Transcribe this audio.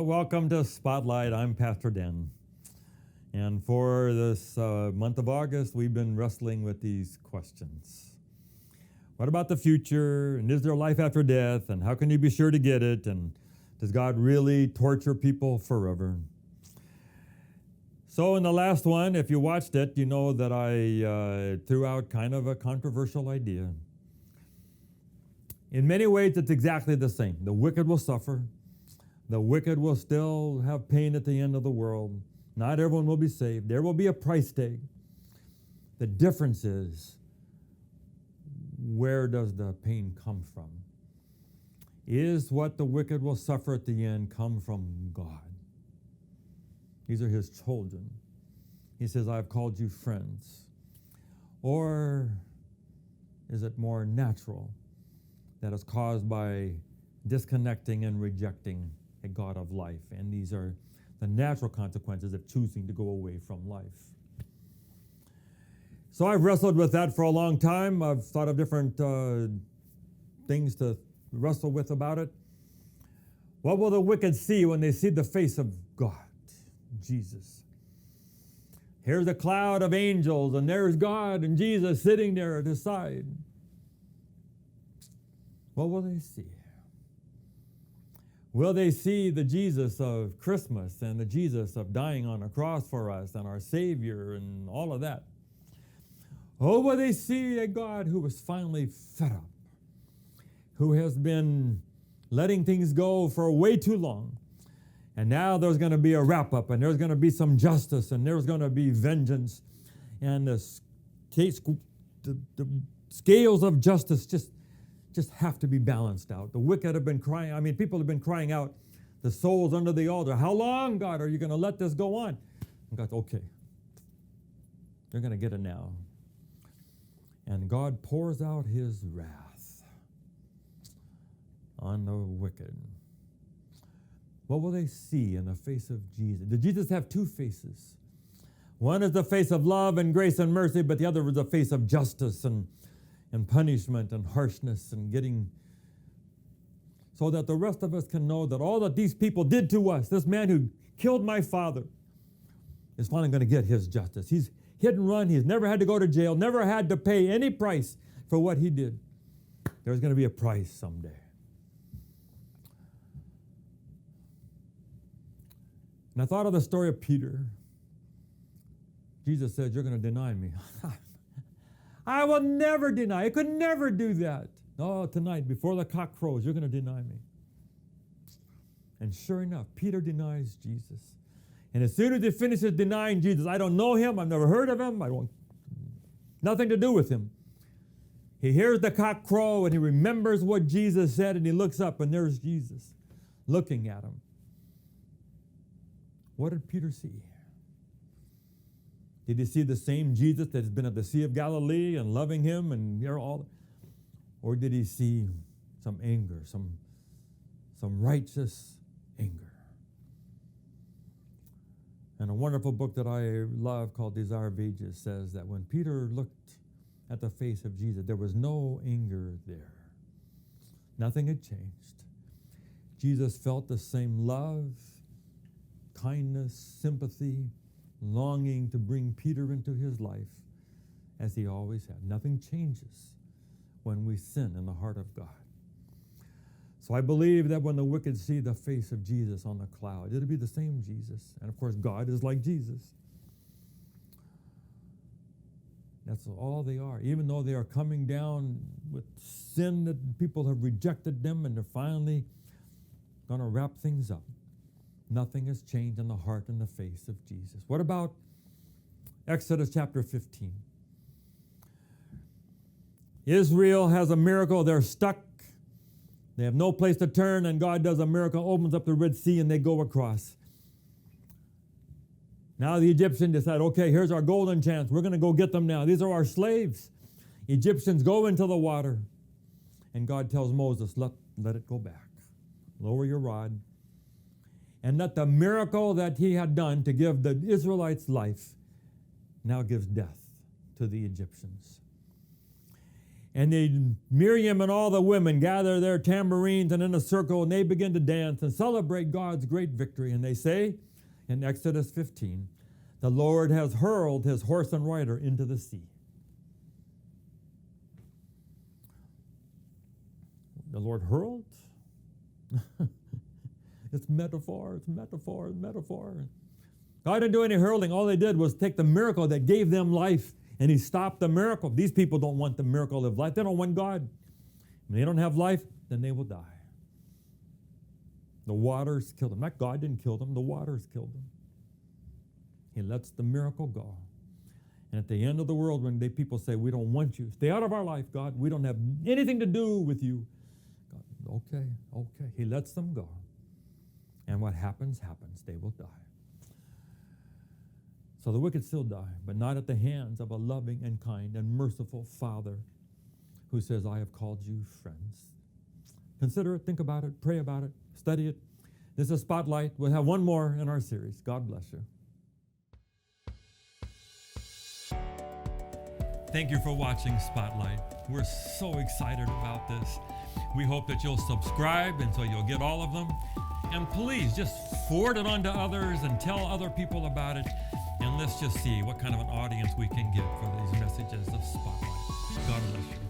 welcome to Spotlight. I'm Pastor Den. And for this month of August, we've been wrestling with these questions. What about the future? And is there life after death? And how can you be sure to get it? And does God really torture people forever? So in the last one, if you watched it, you know that I threw out kind of a controversial idea. In many ways, it's exactly the same. The wicked will suffer. The wicked will still have pain at the end of the world. Not everyone will be saved. There will be a price tag. The difference is, where does the pain come from? Is what the wicked will suffer at the end come from God? These are his children. He says, I've called you friends. Or is it more natural, that is caused by disconnecting and rejecting a God of life? And these are the natural consequences of choosing to go away from life. So I've wrestled with that for a long time. I've thought of different things to wrestle with about it. What will the wicked see when they see the face of God, Jesus? Here's a cloud of angels, and there's God and Jesus sitting there at his side. What will they see? Will they see the Jesus of Christmas and the Jesus of dying on a cross for us and our Savior and all of that? Or will they see a God who was finally fed up, who has been letting things go for way too long, and now there's going to be a wrap-up, and there's going to be some justice, and there's going to be vengeance, and the scales of justice just have to be balanced out. The wicked have been crying. People have been crying out, the souls under the altar, how long, God, are you going to let this go on? And God's, okay, they're going to get it now. And God pours out his wrath on the wicked. What will they see in the face of Jesus? Did Jesus have two faces? One is the face of love and grace and mercy, but the other was the face of justice and punishment and harshness and getting, so that the rest of us can know that all that these people did to us, this man who killed my father, is finally going to get his justice. He's hit and run. He's never had to go to jail, never had to pay any price for what he did. There's going to be a price someday. And I thought of the story of Peter. Jesus said, you're going to deny me. I will never deny. I could never do that. Oh, tonight, before the cock crows, you're going to deny me. And sure enough, Peter denies Jesus. And as soon as he finishes denying Jesus, I don't know him, I've never heard of him, nothing to do with him. He hears the cock crow and he remembers what Jesus said, and he looks up and there's Jesus looking at him. What did Peter see? Did he see the same Jesus that has been at the Sea of Galilee and loving him and all? Or did he see some anger, some righteous anger? And a wonderful book that I love called Desire of Ages says that when Peter looked at the face of Jesus, there was no anger there. Nothing had changed. Jesus felt the same love, kindness, sympathy, longing to bring Peter into his life as he always had. Nothing changes when we sin in the heart of God. So I believe that when the wicked see the face of Jesus on the cloud, it'll be the same Jesus. And of course, God is like Jesus. That's all they are. Even though they are coming down with sin that people have rejected them and they're finally going to wrap things up, nothing has changed in the heart and the face of Jesus. What about Exodus chapter 15? Israel has a miracle. They're stuck. They have no place to turn, and God does a miracle, opens up the Red Sea, and they go across. Now the Egyptians decide, okay, here's our golden chance. We're going to go get them now. These are our slaves. Egyptians go into the water, and God tells Moses, let it go back. Lower your rod. And that the miracle that he had done to give the Israelites life now gives death to the Egyptians. And Miriam and all the women gather their tambourines and in a circle, and they begin to dance and celebrate God's great victory. And they say in Exodus 15, the Lord has hurled his horse and rider into the sea. The Lord hurled? It's metaphor, it's metaphor, it's metaphor. God didn't do any hurling. All they did was take the miracle that gave them life, and he stopped the miracle. These people don't want the miracle of life. They don't want God. When they don't have life, then they will die. The waters killed them. Not God didn't kill them. The waters killed them. He lets the miracle go. And at the end of the world, when people say, we don't want you, stay out of our life, God. We don't have anything to do with you. God, okay. He lets them go. And what happens, happens. They will die. So the wicked still die, but not at the hands of a loving and kind and merciful Father who says, I have called you friends. Consider it, think about it, pray about it, study it. This is Spotlight. We'll have one more in our series. God bless you. Thank you for watching Spotlight. We're so excited about this. We hope that you'll subscribe and so you'll get all of them. And please just forward it on to others and tell other people about it. And let's just see what kind of an audience we can get for these messages of Spotlight. God bless you.